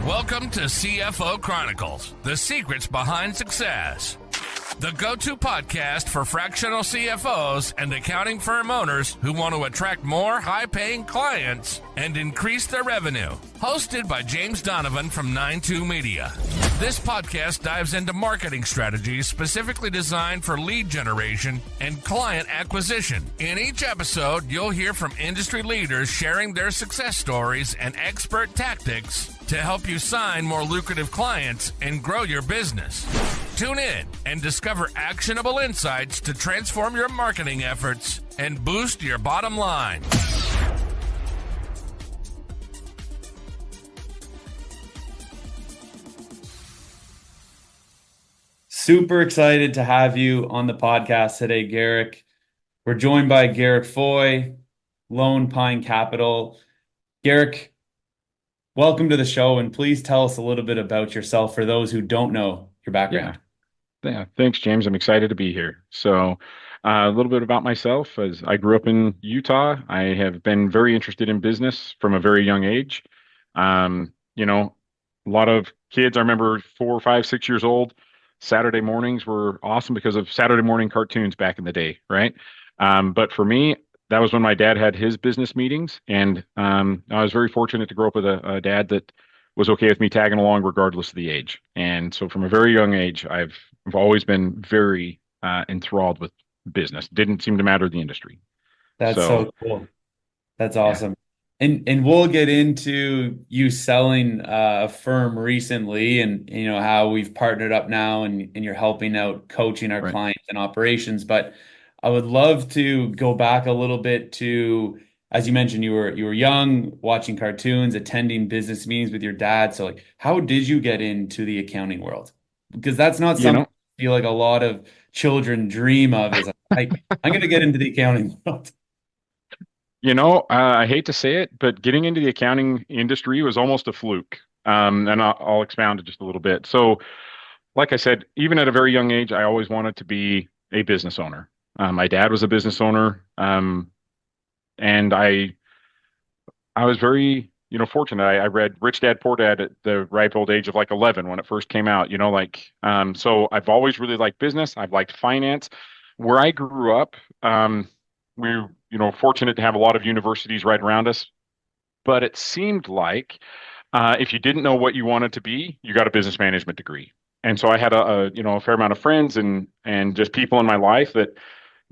Welcome to CFO Chronicles, the secrets behind success. The go-to podcast for fractional CFOs and accounting firm owners who want to attract more high-paying clients and increase their revenue. Hosted by James Donovan from 92 Media. This podcast dives into marketing strategies specifically designed for lead generation and client acquisition. In each episode, you'll hear from industry leaders sharing their success stories and expert tactics to help you sign more lucrative clients and grow your business. Tune in and discover actionable insights to transform your marketing efforts and boost your bottom line. Super excited to have you on the podcast today, Garrick. We're joined by Garrick Foy, Lone Pine Capital. Garrick, welcome to the show, and please tell us a little bit about yourself for those who don't know your background. Yeah. Thanks, James. I'm excited to be here. So a little bit about myself. As I grew up in Utah, I have been very interested in business from a very young age. A lot of kids, I remember 4, 5, 6 years old, Saturday mornings were awesome because of Saturday morning cartoons back in the day, right? But for me, that was when my dad had his business meetings, and I was very fortunate to grow up with a dad that was okay with me tagging along regardless of the age. And so from a very young age, I've always been very enthralled with business. Didn't seem to matter the industry. That's so cool. That's awesome. And we'll get into you selling a firm recently and how we've partnered up now and you're helping out coaching our clients and operations. But I would love to go back a little bit to, as you mentioned, you were young, watching cartoons, attending business meetings with your dad. So how did you get into the accounting world? Because that's not something I feel like a lot of children dream of, is I'm going to get into the accounting world. I hate to say it, but getting into the accounting industry was almost a fluke. And I'll expound it just a little bit. So, like I said, even at a very young age, I always wanted to be a business owner. My dad was a business owner, and I was very, fortunate. I read Rich Dad Poor Dad at the ripe old age of 11 when it first came out. So I've always really liked business. I've liked finance. Where I grew up, we were, fortunate to have a lot of universities right around us, but it seemed like if you didn't know what you wanted to be, you got a business management degree. And so I had a fair amount of friends and just people in my life that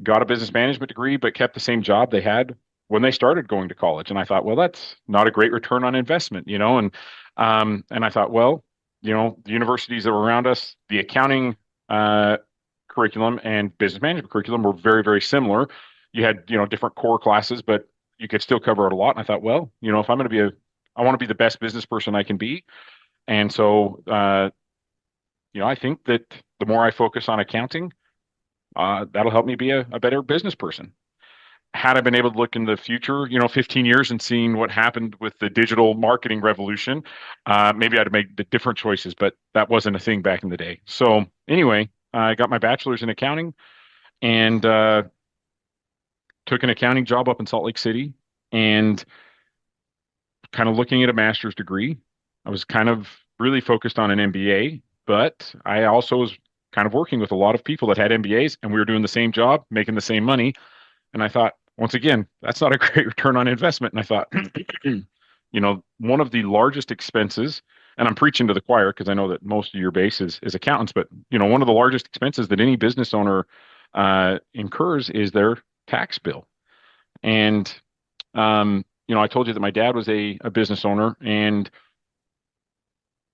got a business management degree, but kept the same job they had when they started going to college. And I thought, well, that's not a great return on investment, and I thought, well, the universities that were around us, the accounting curriculum and business management curriculum were very, very similar. You had, different core classes, but you could still cover it a lot. And I thought, well, if I'm going to I want to be the best business person I can be. And so, I think that the more I focus on accounting, that'll help me be a better business person. Had I been able to look in the future, 15 years and seeing what happened with the digital marketing revolution, maybe I'd have made the different choices, but that wasn't a thing back in the day. So anyway, I got my bachelor's in accounting and took an accounting job up in Salt Lake City and kind of looking at a master's degree. I was kind of really focused on an MBA, but I also was kind of working with a lot of people that had MBAs and we were doing the same job, making the same money. And I thought, once again, that's not a great return on investment. And I thought, one of the largest expenses, and I'm preaching to the choir because I know that most of your base is accountants, but one of the largest expenses that any business owner incurs is their tax bill. And I told you that my dad was a business owner, and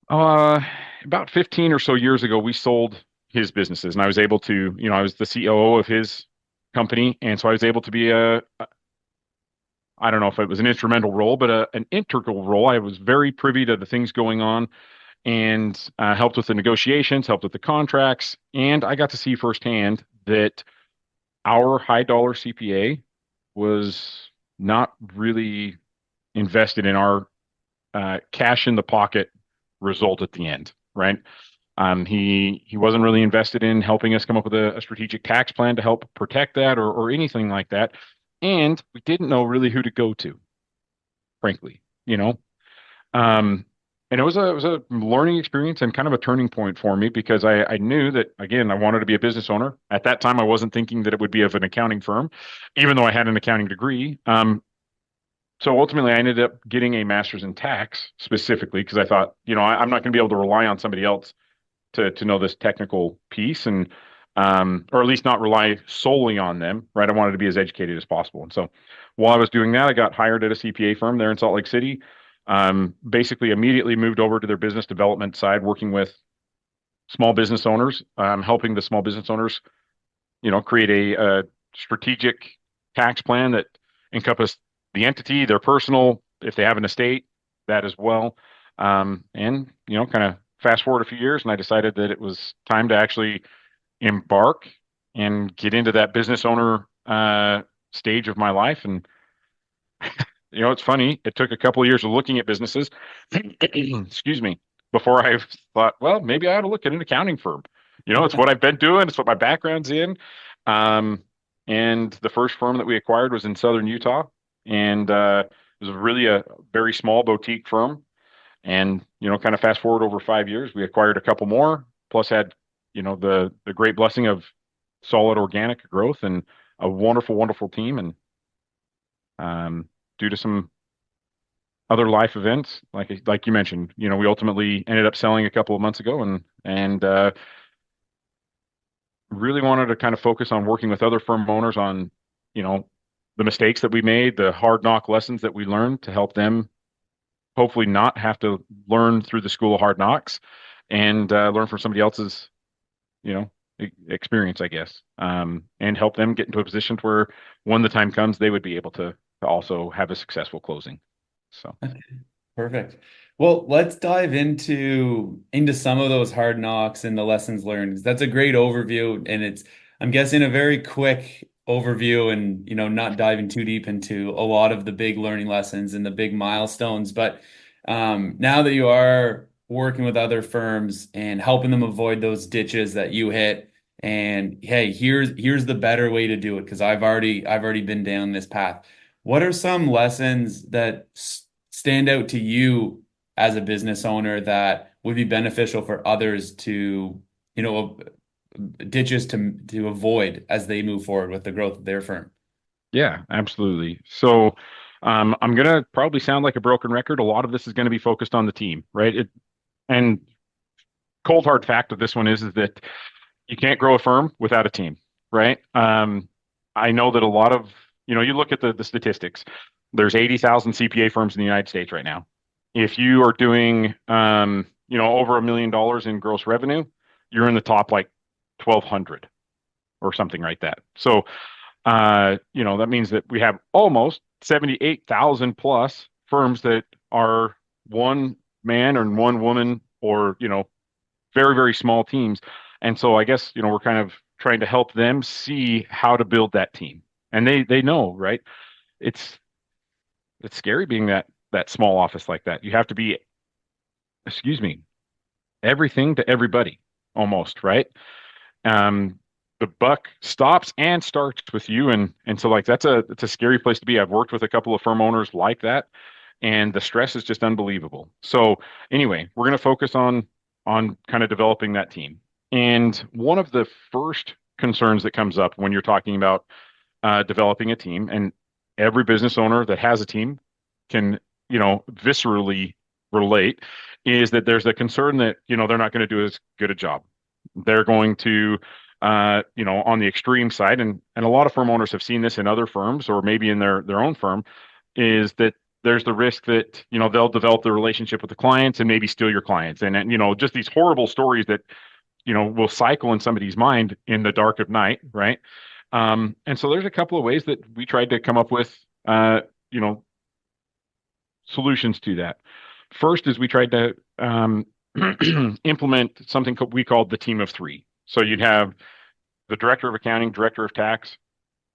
about 15 or so years ago, we sold his businesses, and I was able to, I was the COO of his company, and so I was able to be I don't know if it was an instrumental role, but an integral role. I was very privy to the things going on and helped with the negotiations, helped with the contracts, and I got to see firsthand that our high dollar CPA was not really invested in our cash in the pocket result at the end, right? He wasn't really invested in helping us come up with a strategic tax plan to help protect that or anything like that. And we didn't know really who to go to, frankly, And And it was a learning experience and kind of a turning point for me because I knew that, again, I wanted to be a business owner. At that time, I wasn't thinking that it would be of an accounting firm, even though I had an accounting degree. So ultimately, I ended up getting a master's in tax specifically because I thought, I'm not going to be able to rely on somebody else to know this technical piece, and or at least not rely solely on them, right? I wanted to be as educated as possible. And so while I was doing that, I got hired at a CPA firm there in Salt Lake City. Basically immediately moved over to their business development side, working with small business owners, helping the small business owners, create a strategic tax plan that encompassed the entity, their personal, if they have an estate, that as well. And, kind of fast forward a few years, and I decided that it was time to actually embark and get into that business owner stage of my life. And it's funny. It took a couple of years of looking at businesses, excuse me, before I thought, well, maybe I ought to look at an accounting firm. It's what I've been doing. It's what my background's in. And the first firm that we acquired was in Southern Utah, and it was really a very small boutique firm. And kind of fast forward over 5 years, we acquired a couple more, plus had the great blessing of solid organic growth and a wonderful, wonderful team. And due to some other life events, like you mentioned, we ultimately ended up selling a couple of months ago, and really wanted to kind of focus on working with other firm owners on, the mistakes that we made, the hard knock lessons that we learned to help them hopefully not have to learn through the school of hard knocks, and learn from somebody else's, experience, I guess, and help them get into a position where when the time comes, they would be able to also have a successful closing. So. Okay, perfect. Well, let's dive into some of those hard knocks and the lessons learned. That's a great overview, and I'm guessing a very quick overview, and not diving too deep into a lot of the big learning lessons and the big milestones. But now that you are working with other firms and helping them avoid those ditches that you hit, and hey, here's the better way to do it, because I've already been down this path. What are some lessons that stand out to you as a business owner that would be beneficial for others to, ditches to avoid as they move forward with the growth of their firm? Yeah, absolutely. So, I'm gonna probably sound like a broken record. A lot of this is going to be focused on the team, right? And cold hard fact of this one is that you can't grow a firm without a team, right? I know that a lot of, you look at the statistics. There's 80,000 CPA firms in the United States right now. If you are doing, over $1 million in gross revenue, you're in the top like 1,200 or something like that. So, that means that we have almost 78,000 plus firms that are one man or one woman, or, very, very small teams. And so I guess, we're kind of trying to help them see how to build that team. And they know, right? It's scary being that small office like that. You have to be, excuse me, everything to everybody almost, right? The buck stops and starts with you, and so like it's a scary place to be. I've worked with a couple of firm owners like that, and the stress is just unbelievable. So anyway, we're going to focus on kind of developing that team. And one of the first concerns that comes up when you're talking about developing a team, and every business owner that has a team can, viscerally relate, is that there's a concern that, they're not going to do as good a job. They're going to, on the extreme side, and a lot of firm owners have seen this in other firms or maybe in their own firm, is that there's the risk that, they'll develop the relationship with the clients and maybe steal your clients. And, just these horrible stories that, will cycle in somebody's mind in the dark of night, right? And so there's a couple of ways that we tried to come up with, solutions to that. First is we tried to implement something we called the team of three. So you'd have the director of accounting, director of tax,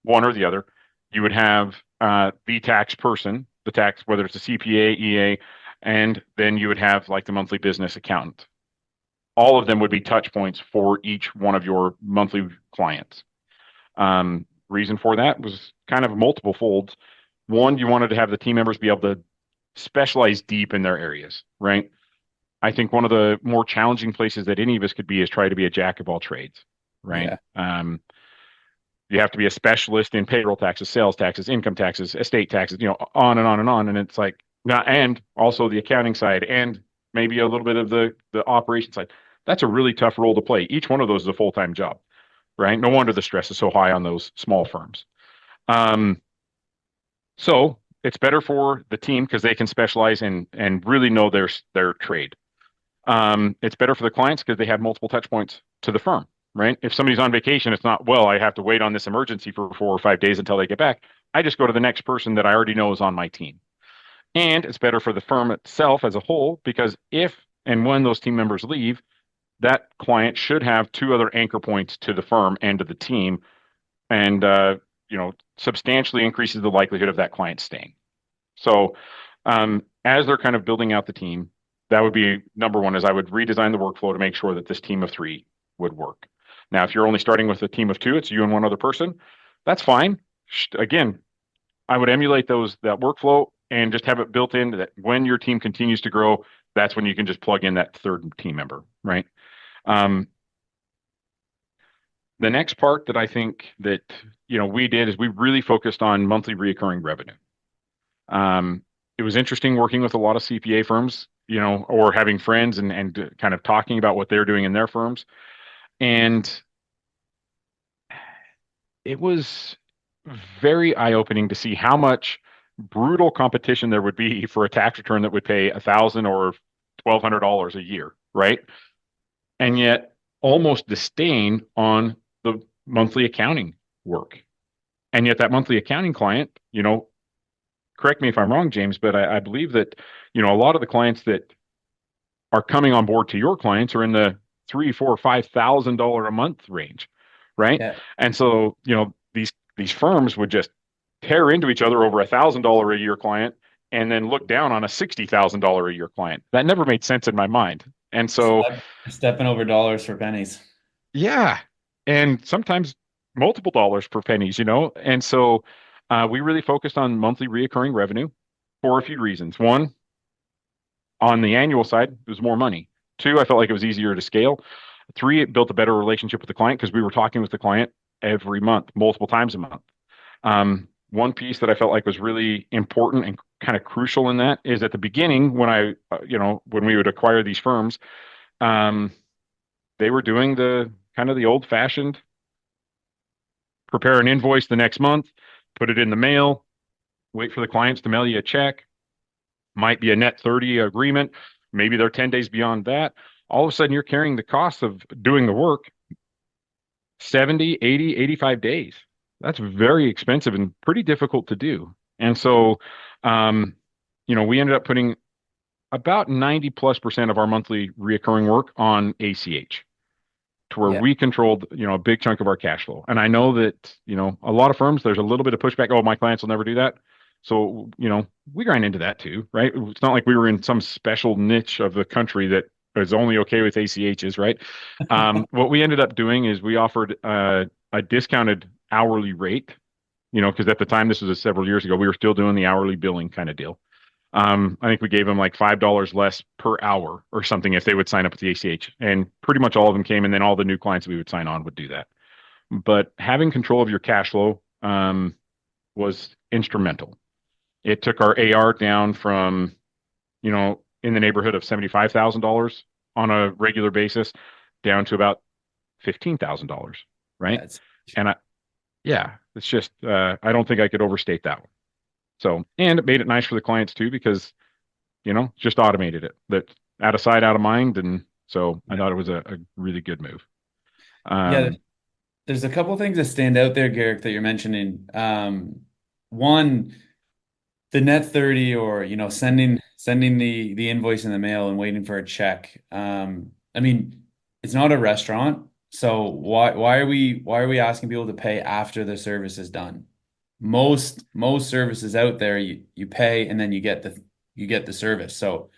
one or the other. You would have the tax person, the tax, whether it's a CPA, EA, and then you would have like the monthly business accountant. All of them would be touch points for each one of your monthly clients. Reason for that was kind of multiple folds. One, you wanted to have the team members be able to specialize deep in their areas, right? I think one of the more challenging places that any of us could be is try to be a jack of all trades, right? Yeah. You have to be a specialist in payroll taxes, sales taxes, income taxes, estate taxes, on and on and on. And it's like, and also the accounting side and maybe a little bit of the operation side. That's a really tough role to play. Each one of those is a full-time job, right? No wonder the stress is so high on those small firms. So it's better for the team because they can specialize and really know their trade. It's better for the clients because they have multiple touch points to the firm, right? If somebody's on vacation, it's not, well, I have to wait on this emergency for 4 or 5 days until they get back. I just go to the next person that I already know is on my team. And it's better for the firm itself as a whole because if and when those team members leave, that client should have two other anchor points to the firm and to the team, and substantially increases the likelihood of that client staying. So as they're kind of building out the team, that would be number one, is I would redesign the workflow to make sure that this team of three would work. Now, if you're only starting with a team of two, it's you and one other person, that's fine. Again, I would emulate that workflow and just have it built in that when your team continues to grow, that's when you can just plug in that third team member, right? The next part that I think that we did is we really focused on monthly recurring revenue. It was interesting working with a lot of CPA firms, or having friends and kind of talking about what they're doing in their firms. And it was very eye-opening to see how much brutal competition there would be for a tax return that would pay $1,000 or $1,200 a year, right? And yet almost disdain on the monthly accounting work. And yet that monthly accounting client, correct me if I'm wrong, James, but I believe that, a lot of the clients that are coming on board to your clients are in the $3,000, $4,000, $5,000 a month range, right? Yeah. And so, these firms would just tear into each other over $1,000 a year client and then look down on a $60,000 a year client. That never made sense in my mind. And so, Stepping over dollars for pennies. yeah, and sometimes multiple dollars per pennies, And so we really focused on monthly reoccurring revenue for a few reasons. One, on the annual side, it was more money. Two, I felt like it was easier to scale. Three, it built a better relationship with the client because we were talking with the client every month, multiple times a month. One piece that I felt like was really important and kind of crucial in that is at the beginning when when we would acquire these firms, they were doing the kind of the old fashioned prepare an invoice the next month, put it in the mail, wait for the clients to mail you a check. Might be a net 30 agreement. Maybe they're 10 days beyond that. All of a sudden, you're carrying the cost of doing the work 70, 80, 85 days. That's very expensive and pretty difficult to do. And so, we ended up putting about 90+% of our monthly reoccurring work on ACH to where we controlled, a big chunk of our cash flow. And I know that, a lot of firms, there's a little bit of pushback. Oh, my clients will never do that. So, we grind into that too, right? It's not like we were in some special niche of the country that is only okay with ACHs, right? What we ended up doing is we offered a discounted hourly rate, because at the time, this was several years ago, we were still doing the hourly billing kind of deal. I think we gave them like $5 less per hour or something if they would sign up with the ACH. And pretty much all of them came, and then all the new clients we would sign on would do that. But having control of your cash flow was instrumental. It took our AR down from, in the neighborhood of $75,000 on a regular basis down to about $15,000, right? And it's just, I don't think I could overstate that one. So, and it made it nice for the clients too, because, just automated it. That out of sight, out of mind. And so I thought it was a really good move. There's a couple of things that stand out there, Garrick, that you're mentioning. One, the net 30 or, sending the invoice in the mail and waiting for a check. It's not a restaurant. So why are we asking people to pay after the service is done? Most services out there, you pay and then you get the service. So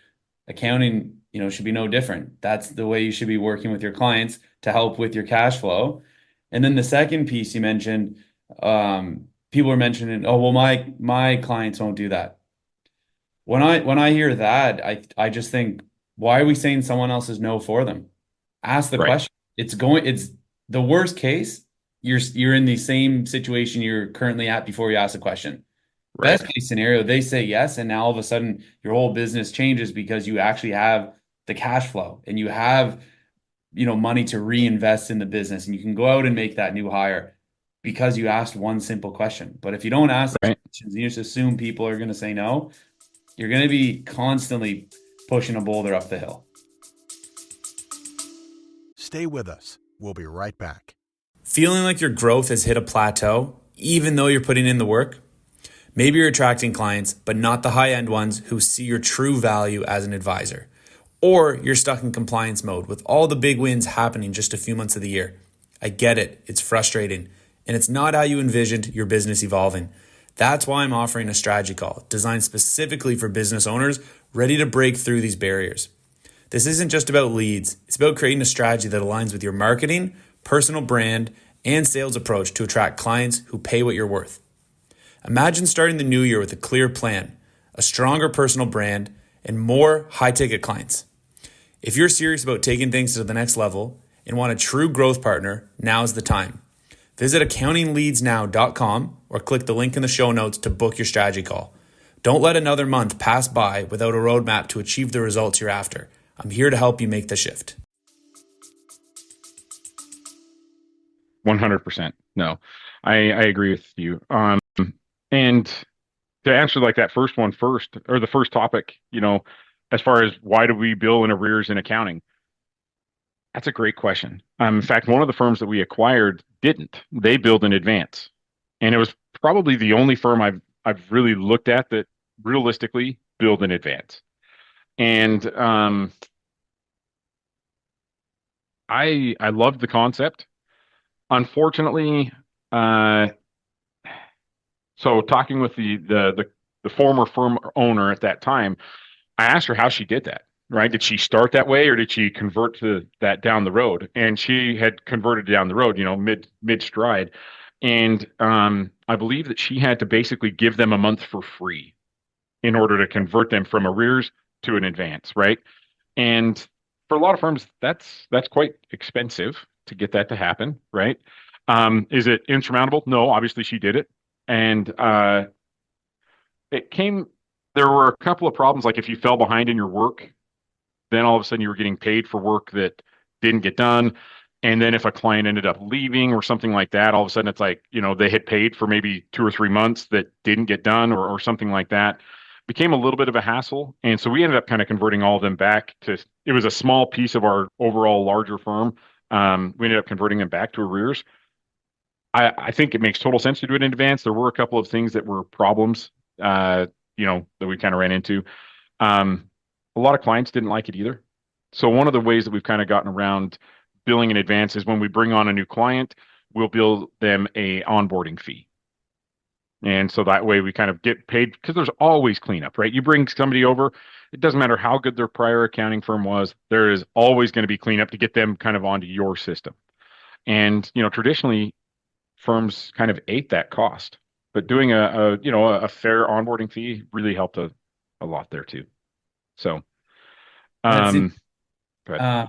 accounting, should be no different. That's the way you should be working with your clients to help with your cash flow. And then the second piece you mentioned, people are mentioning, oh, well, my clients won't do that. When I hear that, I just think, why are we saying someone else's no for them? Ask the Right. question. It's the worst case, you're in the same situation you're currently at before you ask the question. Right. Best case scenario, they say yes, and now all of a sudden your whole business changes because you actually have the cash flow and you have, money to reinvest in the business, and you can go out and make that new hire because you asked one simple question. But if you don't ask those Right. questions, you just assume people are going to say no, you're going to be constantly pushing a boulder up the hill. Stay with us. We'll be right back. Feeling like your growth has hit a plateau, even though you're putting in the work? Maybe you're attracting clients, but not the high-end ones who see your true value as an advisor. Or you're stuck in compliance mode with all the big wins happening just a few months of the year. I get it. It's frustrating. And it's not how you envisioned your business evolving. That's why I'm offering a strategy call designed specifically for business owners ready to break through these barriers. This isn't just about leads. It's about creating a strategy that aligns with your marketing, personal brand, and sales approach to attract clients who pay what you're worth. Imagine starting the new year with a clear plan, a stronger personal brand, and more high-ticket clients. If you're serious about taking things to the next level and want a true growth partner, now's the time. Visit accountingleadsnow.com or click the link in the show notes to book your strategy call. Don't let another month pass by without a roadmap to achieve the results you're after. I'm here to help you make the shift. 100%. No, I agree with you. And to answer like that first one first, or the first topic, as far as why do we bill in arrears in accounting? That's a great question. In fact, one of the firms that we acquired didn't. They billed in advance, and it was probably the only firm I've really looked at that realistically billed in advance. And I loved the concept. Unfortunately, so talking with the former firm owner at that time, I asked her how she did that. Right? Did she start that way, or did she convert to that down the road? And she had converted down the road, mid stride. And I believe that she had to basically give them a month for free in order to convert them from arrears to an advance, right? And for a lot of firms, that's quite expensive to get that to happen, right? Is it insurmountable? No, obviously she did it. And there were a couple of problems, like if you fell behind in your work, then all of a sudden you were getting paid for work that didn't get done. And then if a client ended up leaving or something like that, all of a sudden it's like, they had paid for maybe 2 or 3 months that didn't get done, or something like that. Became a little bit of a hassle. And so we ended up kind of converting all of them back to, it was a small piece of our overall larger firm. We ended up converting them back to arrears. I think it makes total sense to do it in advance. There were a couple of things that were problems, that we kind of ran into. A lot of clients didn't like it either. So one of the ways that we've kind of gotten around billing in advance is when we bring on a new client, we'll bill them a onboarding fee. And so that way we kind of get paid, because there's always cleanup, right? You bring somebody over, it doesn't matter how good their prior accounting firm was, there is always going to be cleanup to get them kind of onto your system. And, traditionally firms kind of ate that cost, but doing a fair onboarding fee really helped a lot there too. So, That's it. go ahead.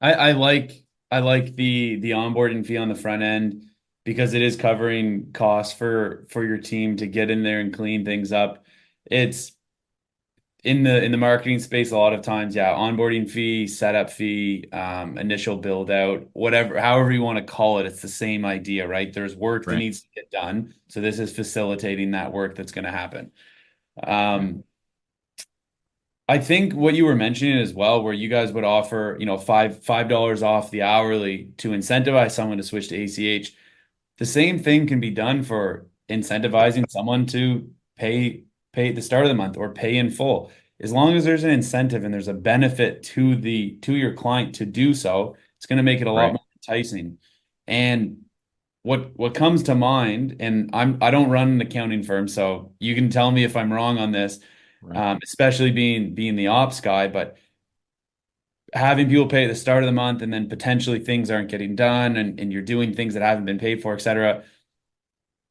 I like the onboarding fee on the front end because it is covering costs for your team to get in there and clean things up. It's in the marketing space a lot of times, yeah, onboarding fee, setup fee, initial build out, whatever, however you want to call it, it's the same idea, right? There's work that Right. needs to get done. So this is facilitating that work that's going to happen. I think what you were mentioning as well, where you guys would offer, $5 off the hourly to incentivize someone to switch to ACH. The same thing can be done for incentivizing someone to pay at the start of the month or pay in full. As long as there's an incentive and there's a benefit to your client to do so, it's going to make it a lot Right. more enticing. And what comes to mind, and I don't run an accounting firm, so you can tell me if I'm wrong on this, Right. especially being the ops guy, but having people pay at the start of the month and then potentially things aren't getting done and you're doing things that haven't been paid for, et cetera.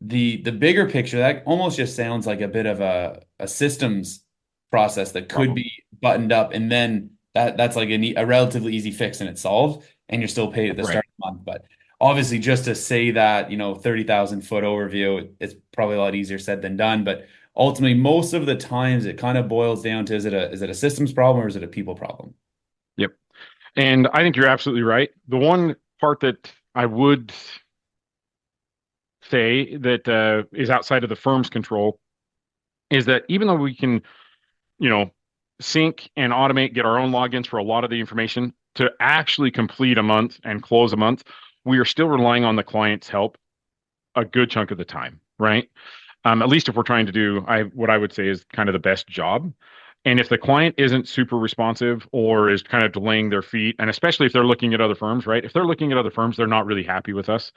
The bigger picture, that almost just sounds like a bit of a systems process that could Problem. be buttoned up, and then that's like a relatively easy fix and it's solved, and you're still paid at the Right. start of the month. But obviously, just to say that, 30,000 foot overview, it's probably a lot easier said than done. But ultimately, most of the times, it kind of boils down to, is it a systems problem or is it a people problem? Yep. And I think you're absolutely right. The one part that I would say that is outside of the firm's control is that even though we can, you know, sync and automate, get our own logins for a lot of the information to actually complete a month and close a month, we are still relying on the client's help a good chunk of the time, right? At least if we're trying to do what I would say is kind of the best job. And if the client isn't super responsive or is kind of delaying their feet, and especially if they're looking at other firms, right? If they're looking at other firms, they're not really happy with us,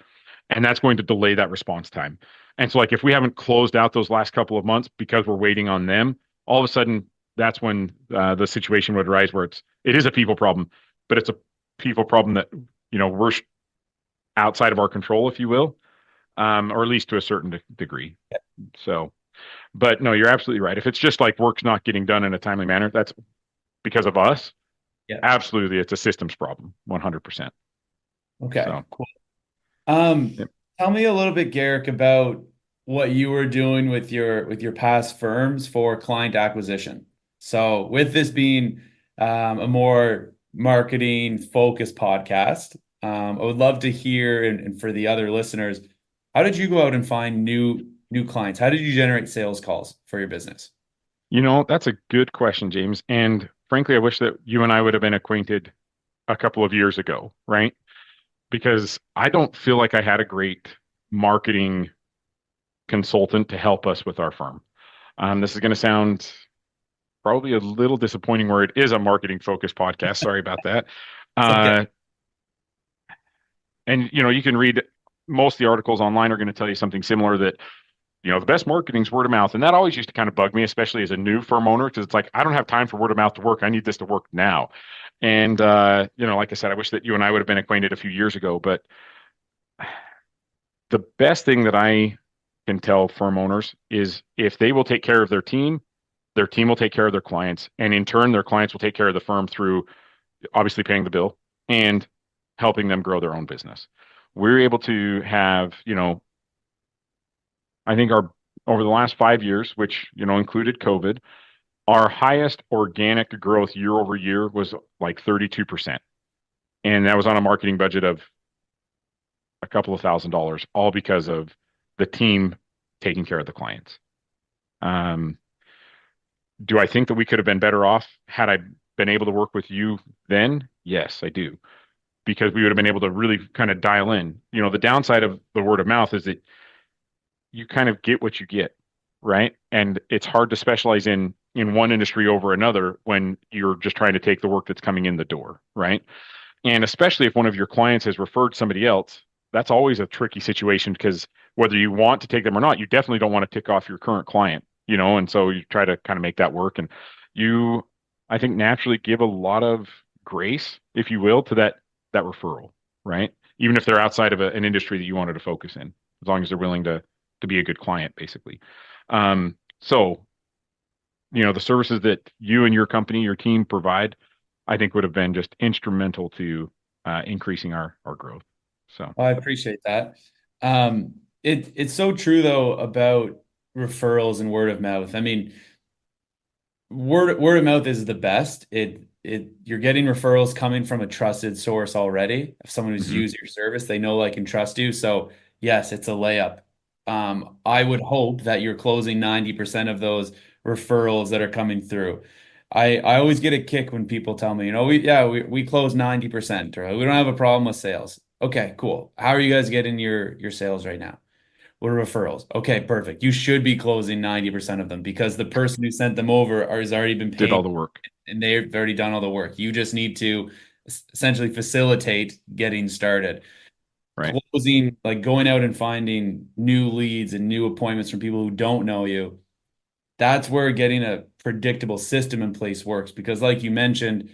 and that's going to delay that response time. And so, like, if we haven't closed out those last couple of months because we're waiting on them, all of a sudden, that's when the situation would arise where it is a people problem, but it's a people problem that we're outside of our control, if you will, or at least to a certain degree. So, but no, you're absolutely right. If it's just like work's not getting done in a timely manner, that's because of us. Yeah. Absolutely, it's a systems problem, 100%. Okay. So, Cool. yep. Tell me a little bit, Garrick, about what you were doing with your past firms for client acquisition. So, with this being a more marketing focused podcast, I would love to hear, and for the other listeners, how did you go out and find new clients? How did you generate sales calls for your business? That's a good question, James. And frankly, I wish that you and I would have been acquainted a couple of years ago, right? Because I don't feel like I had a great marketing consultant to help us with our firm. This is going to sound probably a little disappointing where it is a marketing focused podcast. Sorry about that. It's okay. And you can read most of the articles online are going to tell you something similar that the best marketing is word of mouth. And that always used to kind of bug me, especially as a new firm owner, because it's like, I don't have time for word of mouth to work. I need this to work now. And, like I said, I wish that you and I would have been acquainted a few years ago. But the best thing that I can tell firm owners is if they will take care of their team will take care of their clients. And in turn, their clients will take care of the firm through obviously paying the bill and helping them grow their own business. We're able to have, I think over the last 5 years, which, included COVID, our highest organic growth year over year was like 32%. And that was on a marketing budget of a couple of $1,000s, all because of the team taking care of the clients. Do I think that we could have been better off had I been able to work with you then? Yes, I do. Because we would have been able to really kind of dial in. The downside of the word of mouth is that you kind of get what you get, right? And it's hard to specialize in one industry over another when you're just trying to take the work that's coming in the door, right? And especially if one of your clients has referred somebody else, that's always a tricky situation because whether you want to take them or not, you definitely don't want to tick off your current client, and so you try to kind of make that work. And you, I think, naturally give a lot of grace, if you will, to that referral, right? Even if they're outside of an industry that you wanted to focus in, as long as they're willing to be a good client, basically. So, the services that you and your company, your team provide, I think would have been just instrumental to increasing our growth. So, I appreciate that. It's so true though about referrals and word of mouth. I mean, word of mouth is the best. You're getting referrals coming from a trusted source already. If someone who's mhm. used your service, they know, like, and trust you. So yes, it's a layup. I would hope that you're closing 90% of those referrals that are coming through. I always get a kick when people tell me, we close 90%, or we don't have a problem with sales. Okay, cool. How are you guys getting your sales right now? What are referrals? Okay, perfect. You should be closing 90% of them because the person who sent them over has already been Did paid all the work. and they've already done all the work. You just need to essentially facilitate getting started. Right. Closing, like going out and finding new leads and new appointments from people who don't know you, that's where getting a predictable system in place works. Because, like you mentioned,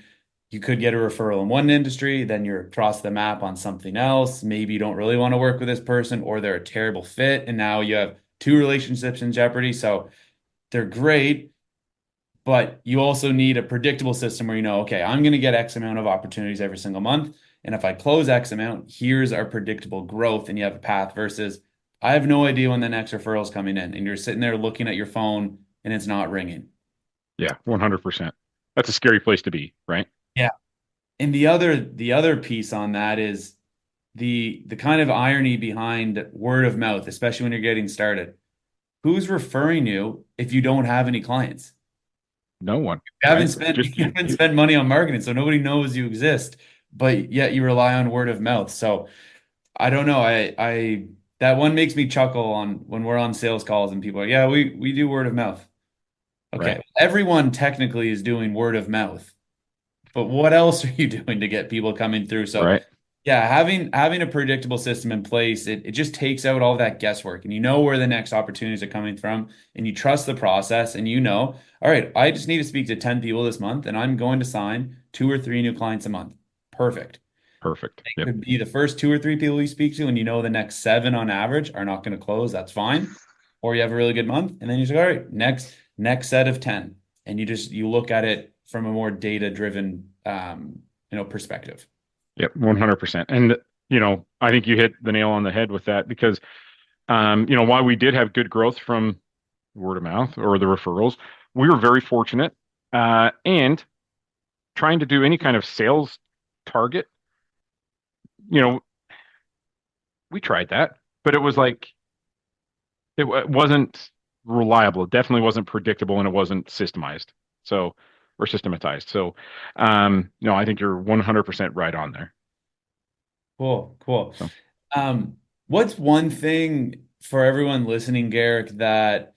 you could get a referral in one industry, then you're across the map on something else. Maybe you don't really want to work with this person, or they're a terrible fit, and now you have two relationships in jeopardy. So they're great, but you also need a predictable system where you know, okay, I'm going to get X amount of opportunities every single month. And if I close X amount, here's our predictable growth, and you have a path versus I have no idea when the next referral is coming in, and you're sitting there looking at your phone and it's not ringing. Yeah, 100%. That's a scary place to be, right? Yeah. And the other piece on that is the kind of irony behind word of mouth, especially when you're getting started. Who's referring you if you don't have any clients? No one, You haven't right? spent Just you haven't spent money on marketing, so nobody knows you exist, but yet you rely on word of mouth. So I don't know. I that one makes me chuckle on when we're on sales calls and people are, yeah, we do word of mouth. right, Okay. Everyone technically is doing word of mouth, but what else are you doing to get people coming through? So right. yeah, having a predictable system in place, it just takes out all that guesswork, and you know where the next opportunities are coming from, and you trust the process, and you know, all right, I just need to speak to 10 people this month, and I'm going to sign 2 or 3 new clients a month. Perfect. Perfect. It Yep. could be the first 2 or 3 people you speak to, and you know the next seven on average are not going to close. That's fine. Or you have a really good month, and then you say, all right, next set of 10. And you look at it from a more data-driven perspective. Yep. 100%. And, I think you hit the nail on the head with that because, while we did have good growth from word of mouth or the referrals, we were very fortunate. And trying to do any kind of sales target, you know, we tried that, but it was like, it wasn't reliable. It definitely wasn't predictable and it wasn't systemized. So, or systematized. So, no, I think you're 100% right on there. Cool, cool. So, What's one thing for everyone listening, Garrick, that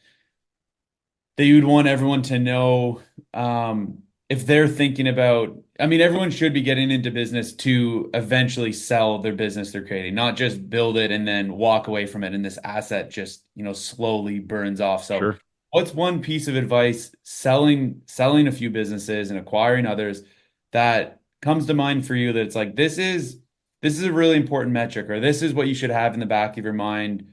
you'd want everyone to know if they're thinking about, I mean, everyone should be getting into business to eventually sell their business they're creating, not just build it and then walk away from it and this asset just, slowly burns off. So sure. what's one piece of advice selling a few businesses and acquiring others that comes to mind for you that it's like this is a really important metric, or this is what you should have in the back of your mind,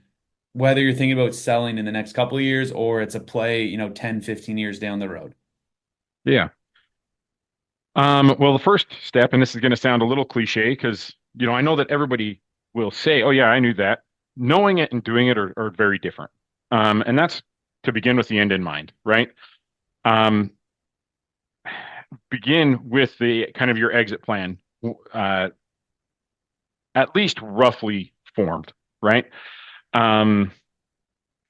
whether you're thinking about selling in the next couple of years or it's a play, 10, 15 years down the road? Yeah. Well, the first step, and this is going to sound a little cliche because, I know that everybody will say, oh, yeah, I knew that. Knowing it and doing it are very different. And that's to begin with the end in mind, right? Um, Begin with the kind of your exit plan, at least roughly formed, right? Um,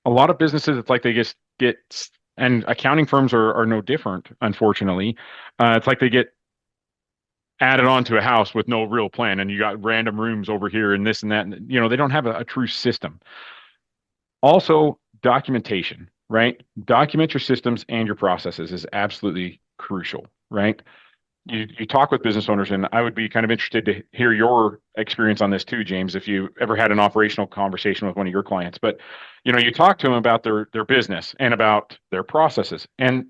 a lot of businesses, it's like they just get, and accounting firms are no different, unfortunately. It's like they get added onto a house with no real plan, and you got random rooms over here and this and that. And, they don't have a true system. Also, documentation, right? Document your systems and your processes is absolutely crucial, right? You talk with business owners, and I would be kind of interested to hear your experience on this too, James, if you ever had an operational conversation with one of your clients. But you talk to them about their business and about their processes, and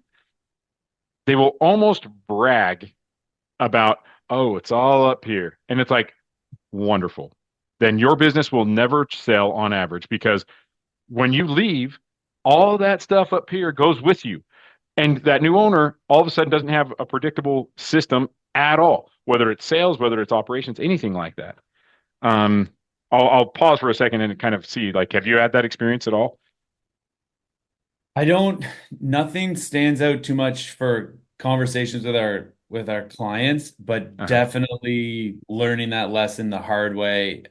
they will almost brag about, oh, it's all up here. And it's like, wonderful. Then your business will never sell on average because when you leave, all that stuff up here goes with you. And that new owner all of a sudden doesn't have a predictable system at all, whether it's sales, whether it's operations, anything like that. I'll pause for a second and kind of see, like, have you had that experience at all? I don't, nothing stands out too much for conversations with our clients, but Uh-huh. definitely learning that lesson the hard way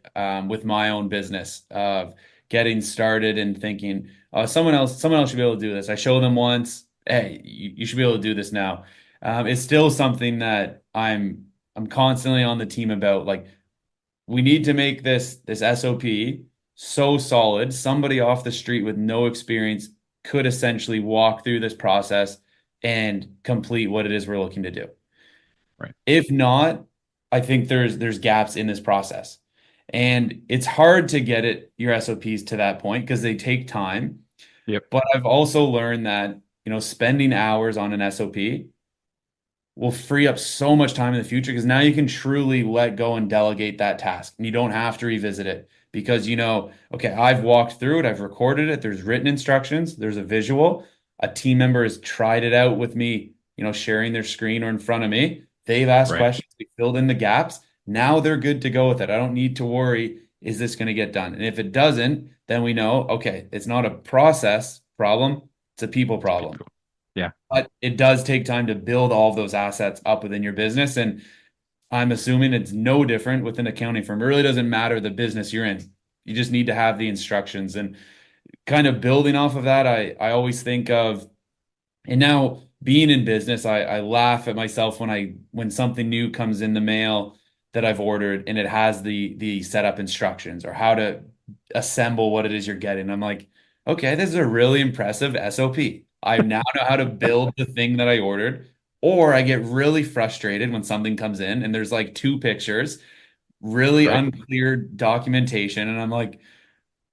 with my own business of getting started and thinking, oh, someone else should be able to do this. I showed them once, hey, you should be able to do this now. It's still something that I'm constantly on the team about. Like, we need to make this SOP so solid, somebody off the street with no experience could essentially walk through this process and complete what it is we're looking to do. Right. If not, I think there's gaps in this process. And it's hard to get your SOPs to that point because they take time. Yep. But I've also learned that, spending hours on an SOP will free up so much time in the future because now you can truly let go and delegate that task. And you don't have to revisit it because okay, I've walked through it, I've recorded it, there's written instructions, there's a visual, a team member has tried it out with me sharing their screen or in front of me. They've asked Right. questions, we filled in the gaps. Now they're good to go with it. I don't need to worry, is this going to get done? And if it doesn't, then we know, okay, it's not a process problem, it's a people problem. Yeah. But it does take time to build all of those assets up within your business. And I'm assuming it's no different with an accounting firm. It really doesn't matter the business you're in. You just need to have the instructions. And kind of building off of that, I always think of, and now being in business, I laugh at myself when something new comes in the mail that I've ordered and it has the setup instructions or how to assemble what it is you're getting. I'm like, okay, this is a really impressive SOP. I now know how to build the thing that I ordered. Or I get really frustrated when something comes in and there's like two pictures, really Right. unclear documentation, and I'm like,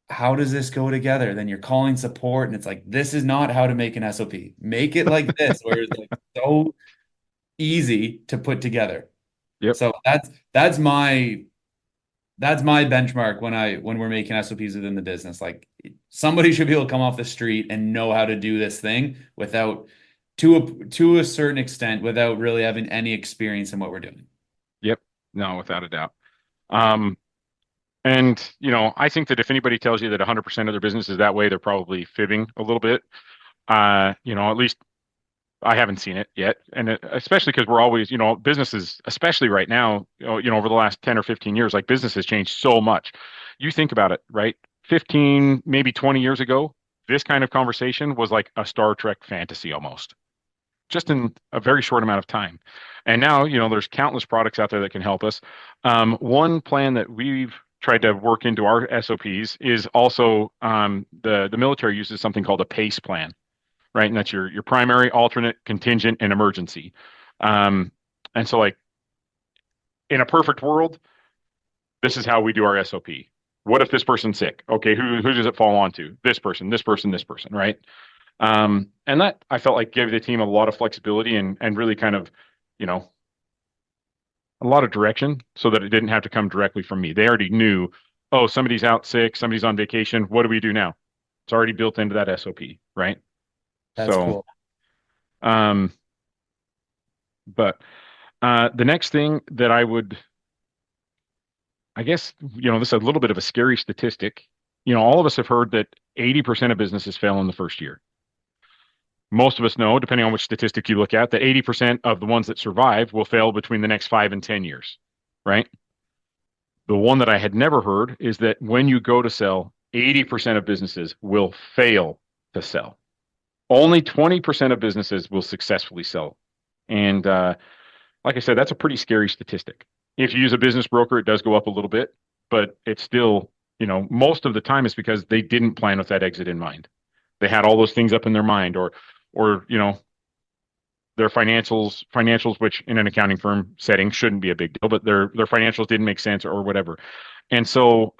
how does this go together? Then you're calling support and it's like, this is not how to make an SOP. Make it like this, where it's like so easy to put together. Yep. So that's my benchmark when we're making SOPs within the business. Like somebody should be able to come off the street and know how to do this thing without to a certain extent without really having any experience in what we're doing. Yep. No, without a doubt. And I think that if anybody tells you that 100% of their business is that way, they're probably fibbing a little bit. At least I haven't seen it yet. And especially because we're always, businesses, especially right now, over the last 10 or 15 years, like business has changed so much. You think about it, right? 15, maybe 20 years ago, this kind of conversation was like a Star Trek fantasy almost, just in a very short amount of time. And now, there's countless products out there that can help us. One plan that we've tried to work into our SOPs is also the military uses something called a PACE plan, right? And that's your primary, alternate, contingent, and emergency. And so, like in a perfect world, this is how we do our SOP. What if this person's sick? Okay, who does it fall onto? This person, this person, this person, right? And that I felt like gave the team a lot of flexibility and really kind of, a lot of direction so that it didn't have to come directly from me. They already knew, oh, somebody's out sick, somebody's on vacation. What do we do now? It's already built into that SOP, right? That's cool. But the next thing that I guess, this is a little bit of a scary statistic. All of us have heard that 80% of businesses fail in the first year. Most of us know, depending on which statistic you look at, that 80% of the ones that survive will fail between the next 5 and 10 years, right? The one that I had never heard is that when you go to sell, 80% of businesses will fail to sell. Only 20% of businesses will successfully sell. And like I said, that's a pretty scary statistic. If you use a business broker, it does go up a little bit, but it's still, most of the time it's because they didn't plan with that exit in mind. They had all those things up in their mind or their financials, which in an accounting firm setting shouldn't be a big deal, but their financials didn't make sense or whatever. And so,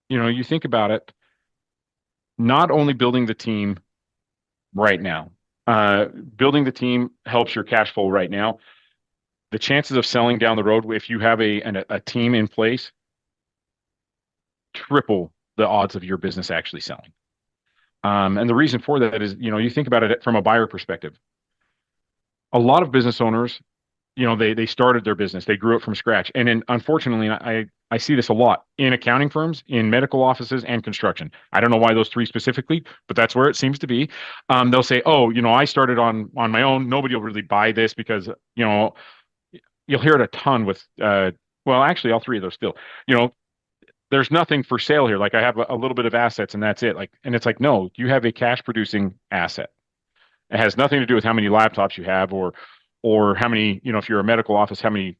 you think about it, not only building the team right now, building the team helps your cash flow right now. The chances of selling down the road, if you have a team in place, triple the odds of your business actually selling. And the reason for that is, you think about it from a buyer perspective. A lot of business owners, they started their business, they grew it from scratch. And unfortunately, I see this a lot in accounting firms, in medical offices, and construction. I don't know why those three specifically, but that's where it seems to be. They'll say, oh, I started on my own. Nobody will really buy this because, you'll hear it a ton with, well, actually all three of those still, there's nothing for sale here. Like I have a little bit of assets and that's it. And it's like, no, you have a cash producing asset. It has nothing to do with how many laptops you have or how many, if you're a medical office, how many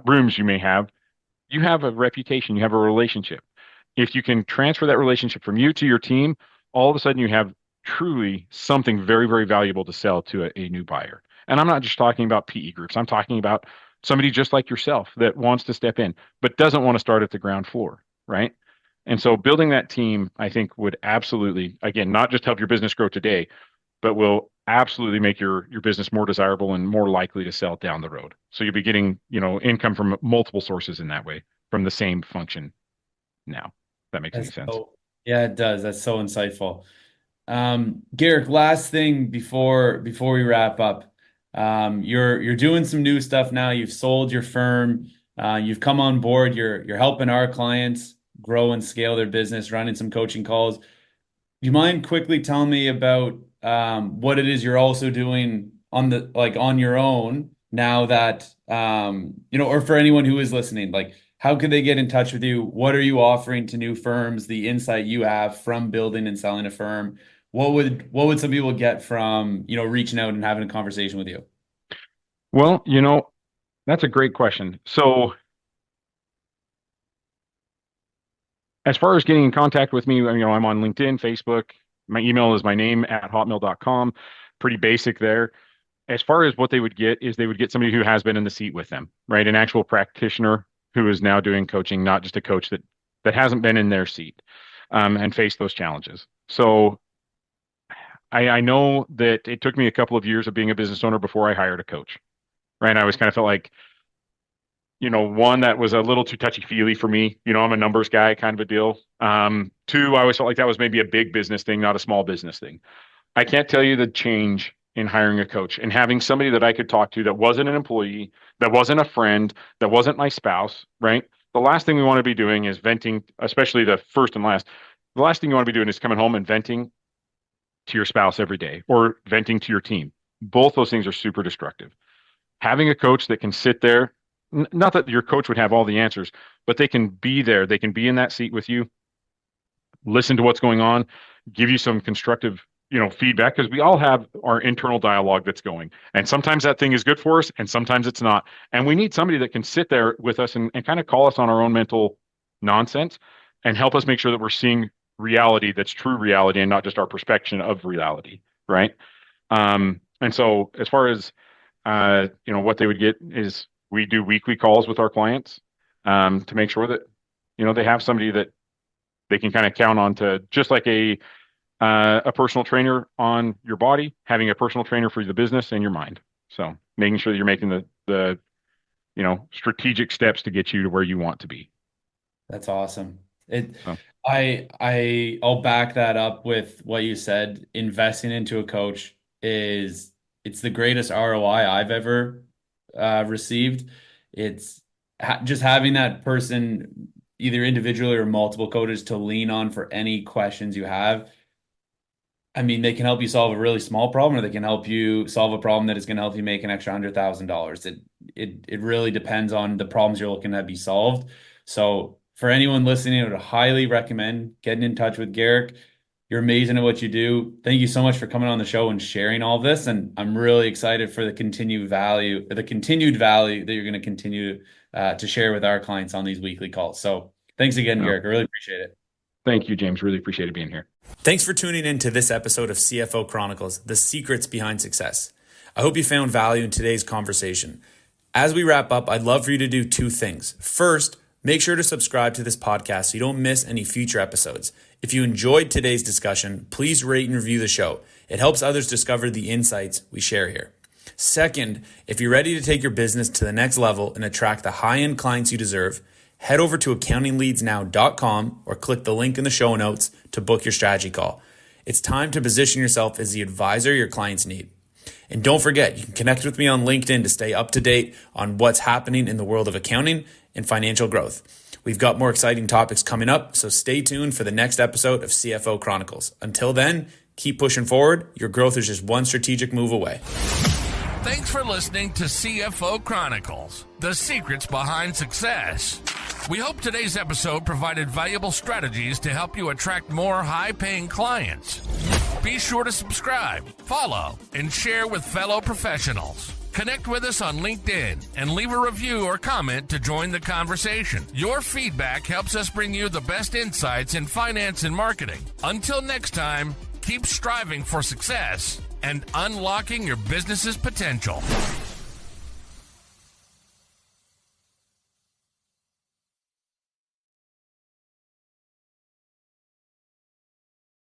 rooms you may have. You have a reputation, you have a relationship. If you can transfer that relationship from you to your team, all of a sudden you have truly something very, very valuable to sell to a new buyer. And I'm not just talking about PE groups. I'm talking about somebody just like yourself that wants to step in, but doesn't want to start at the ground floor. Right. And so building that team, I think would absolutely, again, not just help your business grow today, but will absolutely make your business more desirable and more likely to sell down the road. So you'll be getting, income from multiple sources in that way from the same function now. If that makes any sense. Yeah, it does. That's so insightful. Garrick, last thing before we wrap up. You're doing some new stuff now. You've sold your firm. You've come on board. You're helping our clients grow and scale their business, running some coaching calls. Do you mind quickly telling me about what it is you're also doing on your own now that or for anyone who is listening, like how could they get in touch with you? What are you offering to new firms? The insight you have from building and selling a firm. What would some people get from, reaching out and having a conversation with you? Well, that's a great question. So as far as getting in contact with me, I'm on LinkedIn, Facebook. My email is my name at hotmail.com. Pretty basic there. As far as what they would get is they would get somebody who has been in the seat with them, right? An actual practitioner who is now doing coaching, not just a coach that hasn't been in their seat and faced those challenges. So I know that it took me a couple of years of being a business owner before I hired a coach, right? I always kind of felt like, one, that was a little too touchy-feely for me. I'm a numbers guy kind of a deal. Two, I always felt like that was maybe a big business thing, not a small business thing. I can't tell you the change in hiring a coach and having somebody that I could talk to that wasn't an employee, that wasn't a friend, that wasn't my spouse, right? The last thing we want to be doing is venting, especially the first and last. The last thing you want to be doing is coming home and venting to your spouse every day or venting to your team. Both those things are super destructive. Having a coach that can sit there, not that your coach would have all the answers, but they can be there. They can be in that seat with you, listen to what's going on, give you some constructive, feedback, because we all have our internal dialogue that's going. And sometimes that thing is good for us and sometimes it's not. And we need somebody that can sit there with us and kind of call us on our own mental nonsense and help us make sure that we're seeing reality that's true reality and not just our perception of reality, right? And so as far as what they would get is we do weekly calls with our clients to make sure that they have somebody that they can kind of count on, to just like a personal trainer on your body, having a personal trainer for the business and your mind. So making sure that you're making the strategic steps to get you to where you want to be. That's awesome. I'll back that up with what you said. Investing into a coach it's the greatest ROI I've ever received. It's just having that person, either individually or multiple coaches, to lean on for any questions you have. I mean, they can help you solve a really small problem, or they can help you solve a problem that is going to help you make an extra $100,000. It really depends on the problems you're looking at be solved. So for anyone listening, I would highly recommend getting in touch with Garrick. You're amazing at what you do. Thank you so much for coming on the show and sharing all this. And I'm really excited for the continued value that you're going to continue to share with our clients on these weekly calls. So thanks again, Garrick. I really appreciate it. Thank you, James. Really appreciated being here. Thanks for tuning in to this episode of CFO Chronicles, the secrets behind success. I hope you found value in today's conversation. As we wrap up, I'd love for you to do two things. First, make sure to subscribe to this podcast so you don't miss any future episodes. If you enjoyed today's discussion, please rate and review the show. It helps others discover the insights we share here. Second, if you're ready to take your business to the next level and attract the high-end clients you deserve, head over to accountingleadsnow.com or click the link in the show notes to book your strategy call. It's time to position yourself as the advisor your clients need. And don't forget, you can connect with me on LinkedIn to stay up to date on what's happening in the world of accounting and financial growth. We've got more exciting topics coming up, so stay tuned for the next episode of CFO Chronicles. Until then, keep pushing forward. Your growth is just one strategic move away. Thanks for listening to CFO Chronicles, the secrets behind success. We hope today's episode provided valuable strategies to help you attract more high-paying clients. Be sure to subscribe, follow, and share with fellow professionals. Connect with us on LinkedIn and leave a review or comment to join the conversation. Your feedback helps us bring you the best insights in finance and marketing. Until next time, keep striving for success and unlocking your business's potential.